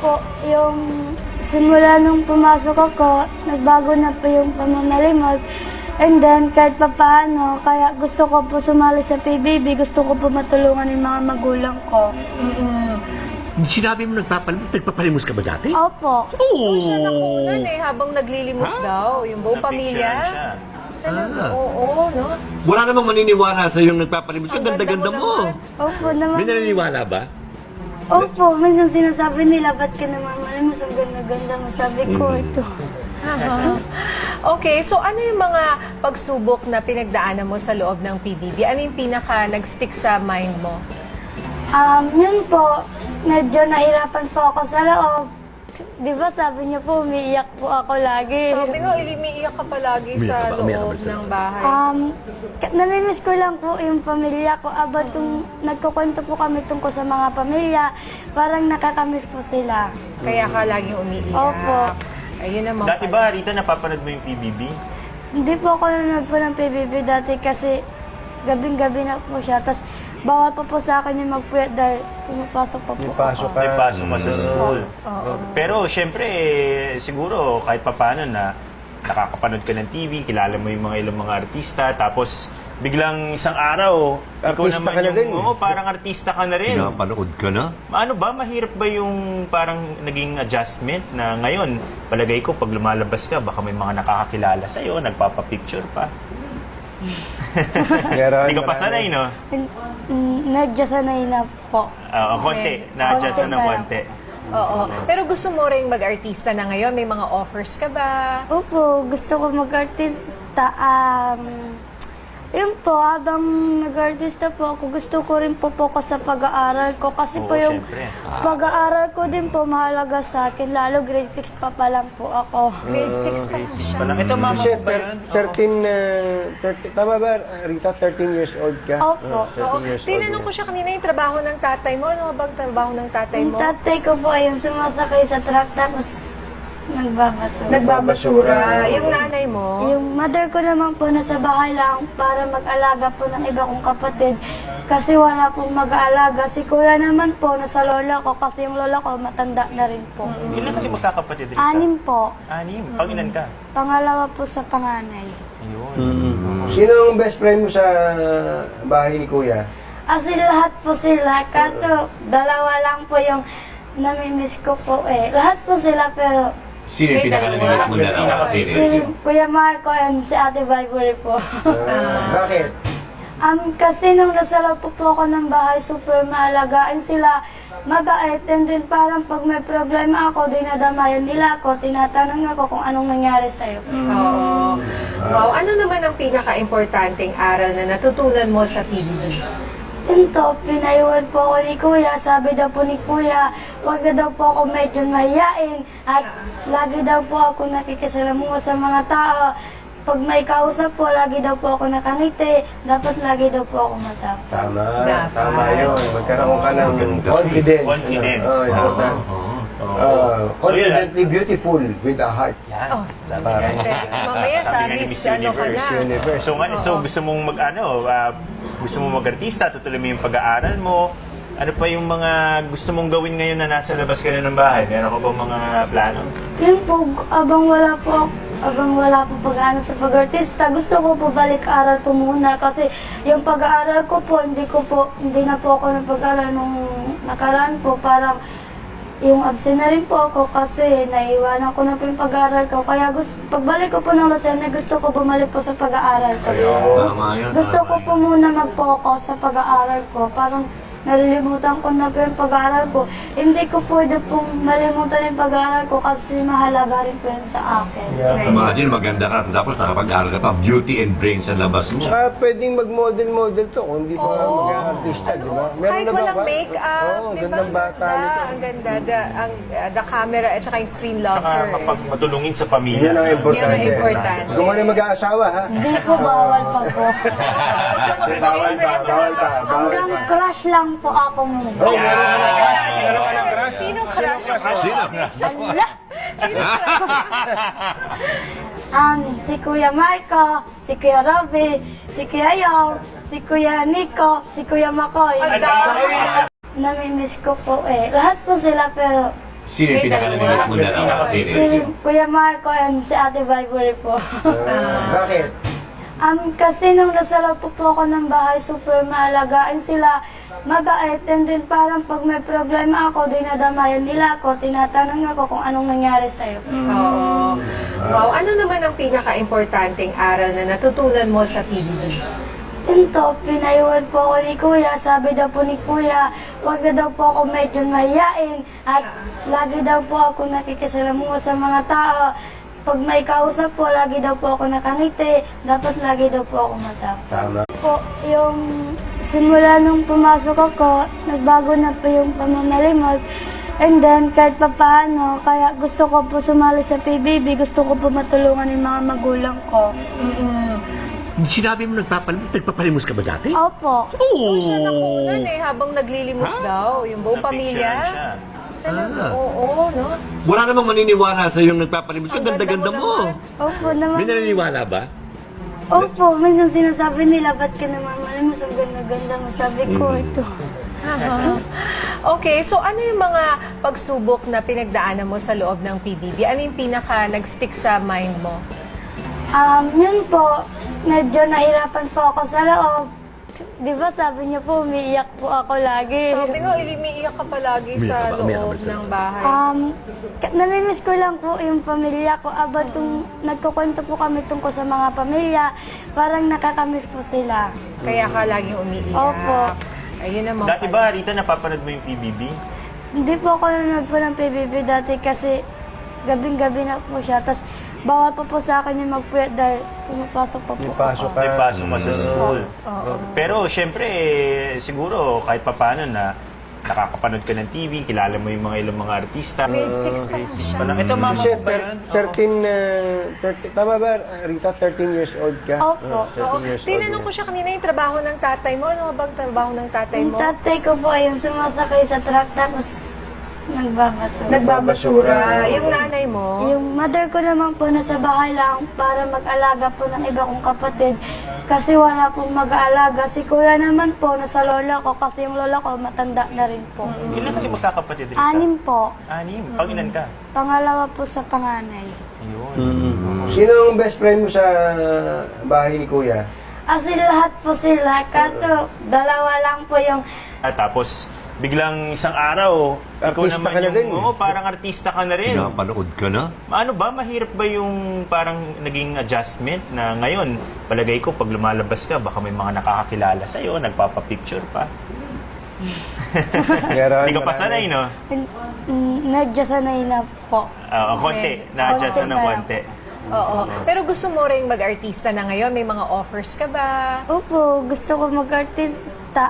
po, yung simula nung pumasok ako, nagbago na po yung pamamalimos. And then, kahit papaano, kaya gusto ko po sumali sa PBB, gusto ko po matulungan yung mga magulang ko. Sinabi mo nagpapalimos ka ba dati? Opo. Oo. Siya nakunan habang naglilimos daw, yung buong pamilya. Talaga, oo, no? Wala namang maniniwala sa yung nagpapalimos ka. Ganda-ganda mo. Opo naman. May naniniwala ba? Opo, minsan sinasabi nila, ba't ka namamalimos? Ang ganda-ganda mo. Sabi ko, ito. Okay, so ano yung mga pagsubok na pinagdaanan mo sa loob ng PBB? Ano yung pinaka nag-stick sa mind mo? Yun po, medyo nahirapan po ako sa loob. Di ba sabi niyo po, umiiyak po ako lagi. Sabi nga, umiiyak ka palagi sa loob ng bahay. Namimiss ko lang po yung pamilya ko. Abad kung nagkukwento po kami tungkol sa mga pamilya, parang nakakamiss po sila. Kaya ka laging umiiyak. Opo. Ayun naman. Dati ba, Rita, napapanood mo yung PBB? Hindi po ako nanonood po ng PBB dati kasi gabing-gabi na po siya. Tapos bawal pa po sa akin yung magpuyat dahil pumapasok pa po. May pasok ka sa school. Pero syempre, siguro kahit papaano na nakakapanood ka ng TV, kilala mo yung ilang mga artista, tapos biglang isang araw, ikaw Artista naman ka na yung, din. parang artista ka na rin. Pinapanood ka na? Ano ba, mahirap ba yung parang naging adjustment na ngayon, palagay ko pag lumalabas ka, baka may mga nakakakilala sa'yo, nagpapapicture pa. Hindi ka pa sanay, no? Medyo sanay na po. Konti, na-adjust na ng konti. Oo. Pero gusto mo rin mag-artista na ngayon? May mga offers ka ba? Opo, gusto ko mag-artista. Yun po, habang nag-artista po ako, gusto ko rin po focus sa pag-aaral ko. Kasi po yung syempre. pag-aaral ko din po mahalaga sa akin. Lalo grade 6 pa lang po ako. Grade 6 pa lang siya. Ito, mama Kasi mo ba yun? 13, tama ba, Rita? 13 years old ka? Opo. 13 years old. Tinanong ko siya kanina yung trabaho ng tatay mo. Ano nga bang trabaho ng tatay Yung mo? tatay ko po ayun, sumasakay sa truck tapos nagbabasura. Nagbabasura. Yung nanay mo? Yung mother ko naman po nasa bahay lang para mag-alaga po ng iba kong kapatid kasi wala pong mag-aalaga. Si kuya naman po nasa lola ko kasi yung lola ko matanda na rin po. Ilan kayo magkakapatid, Rita? 6 po. 6? Pangilan ka? Pangalawa po sa panganay. Ayun. Sino ang best friend mo sa bahay ni Kuya? Kasi lahat po sila, kaso dalawa lang po yung namimiss ko po eh. Lahat po sila pero Sino yung pinakanamiss mo na raw? si Kuya Marco and si Ate Vibory po. Bakit? Kasi nung nasa loob po ako ng bahay, super maalagaan sila, mabait, and then parang pag may problema ako, dinadamayan nila ako, tinatanong ako kung anong nangyari sa'yo. Oo. Wow. Ano naman ang pinaka-importanting aral na natutunan mo sa PBB? Ito, pinayuhan po ako ni Kuya. Sabi daw po ni Kuya, huwag na daw po ako medyo mahiyain. At lagi daw po ako nakikisalamuha sa mga tao. Pag may kausap po, lagi daw po ako nakangiti. Dapat lagi daw po ako matapang. Tama yun. Magkaroon ka ng confidence. Confidence. Important. Confidently beautiful with a heart. Yan. Oh, Sabi mamaya nga sa ni Miss ano ka na. Universe. So gusto mong gusto mong mag-artista, tutuloy mo yung pag-aaral mo. Ano pa yung mga gusto mong gawin ngayon na nasa labas ka na ng bahay? Meron ka bang mga plano? Yun po, abang wala po pag-aaral sa pag-artista, gusto ko po balik-aral po muna kasi yung pag-aaral ko po, hindi na po ako ng pag-aaral nung nakaraan po, parang yung absent na rin po ako kasi naiwanan ko na po yung pag-aaral ko. Kaya pagbalik ko po ng Lucena, gusto ko bumalik po sa pag-aaral ko. Gusto ko po muna mag-focus sa pag-aaral ko. Parang nalilimutan ko na po yung pag-aaral ko. Hindi ko pwede pong malimutan yung pag-aaral ko kasi mahalaga rin po yun sa akin. Imagine, maganda ka tapos nakapag-aaral ka pa. Beauty and brains ang labas mo. Saka pwedeng mag-model-model to kung hindi pa mag-artista, di ba? Kahit na ba walang ba? make-up, Oo, di ba? gandang bata nito. Ang ganda. The camera at saka yung screen loves Saka her. matulungin sa pamilya. Yan ang importante. Yan ang importante. Kung ano mag-aasawa, ha? Hindi po bawal pa po. Bawal pa. Hanggang crush lang po ako muna. Oh, meron ka ng crush. Meron ka ng crush. Sinong crush? Sino? Ala! Si Kuya Marco, si Kuya Robby, si Kuya Yaw, si Kuya Nico, si Kuya Makoy. Namimiss ko po eh. Lahat po sila pero Sino yung May pinaka-nanilis mo dalawa. dalawa? Sino? Si Kuya Marco and si Ate Vibory po. Bakit? Kasi nung nasa loob po ako ng bahay, super maalagaan sila, mabait, and then parang pag may problema ako, dinadamayan nila ako, tinatanong ako kung anong nangyari sa'yo. Oo. Wow, ano naman ang pinaka-importanting aral na natutunan mo sa PBB? Ito, pinayuhan po ako ni Kuya. Sabi daw po ni Kuya, huwag na daw po ako medyo mahiyain at lagi daw po ako nakikisalamuha sa mga tao. Pag may kausap po, lagi daw po ako nakangiti. Dapat lagi daw po ako matapang. Tama. Po, yung simula nung pumasok ako, nagbago na po yung pamamalimos. And then, kahit papaano, kaya gusto ko po sumali sa PBB, gusto ko po matulungan yung mga magulang ko. Sinabi mo nagpapalimos ka ba dati? Opo. Oo, siya nakunan habang naglilimos daw. Yung buong pamilya. Napicturean siya. Talaga, oo, no? Wala namang maniniwala sa yung nagpapalimos ka. Ang Ganda-ganda ganda mo. mo Opo naman. May naniniwala ba? Opo, minsan sinasabi nila, ba't ka namamalimos? Ang ganda-ganda mo. Sabi ko, ito. Okay, so ano yung mga pagsubok na pinagdaanan mo sa loob ng PBB? Ano yung pinaka nag-stick sa mind mo? Yun po, medyo nahirapan po ako sa loob. Di ba sabi niyo po, umiiyak po ako lagi. Sabi nga, umiiyak ka palagi sa loob ng bahay. Namimiss ko lang po yung pamilya ko. Nagkukwento po kami tungkol sa mga pamilya. Parang nakakamiss po sila. Kaya ka laging umiiyak. Opo. Ayun naman Dati pala. ba, Rita, napapanood mo yung PBB? Hindi po ako nanonood po ng PBB dati kasi gabing-gabi na po siya. Tapos bawal po sa akin yung magpuyat dahil pumapasok pa po. May pasok ka. May pasok ka sa school. Pero syempre, siguro kahit papaano na nakakapanood ka ng TV, kilala mo yung mga ilang mga artista. Grade 6 pa lang siya. Ito mama Kasi mo ba yun? 13, tama ba, Rita? 13 years old ka? Opo. 13 years old. Tinanong ko siya kanina yung trabaho ng tatay mo. Ano nga bang trabaho ng tatay Yung mo? tatay ko po yung sumasakay sa truck tapos nagbabasura. Nagbabasura. Yung nanay mo? Yung mother ko naman po nasa bahay lang para mag-alaga po ng iba kong kapatid kasi wala pong mag-aalaga. Si kuya naman po nasa lola ko kasi yung lola ko matanda na rin po. Ilan kayo magkakapatid, Rita? 6 po. 6? Pangilan ka? Pangalawa po sa panganay. Ayun. Sino ang best friend mo sa bahay ni Kuya? Kasi lahat po sila kaso dalawa lang po yung At tapos, biglang isang araw, ikaw Artista naman ka na yung, din. oo, parang artista ka na rin. Pinapanood ka na? Ano ba, mahirap ba yung parang naging adjustment na ngayon, palagay ko pag lumalabas ka, baka may mga nakakakilala sa'yo, nagpapapicture pa. Meron, Hindi ka pa marami. sanay, no? medyo sanay na po. Konti, na-adjust Konti na ng pa lang. konti. Oo. Pero gusto mo rin mag-artista na ngayon? May mga offers ka ba? Opo, gusto ko mag-artista.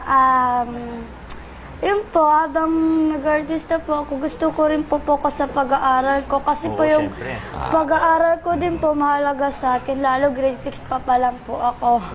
Yun po, habang nag-artista po ako, gusto ko rin po focus sa pag-aaral ko. Kasi Oo, po yung syempre. pag-aaral ko din po mahalaga sa akin. Lalo grade 6 pa lang po ako.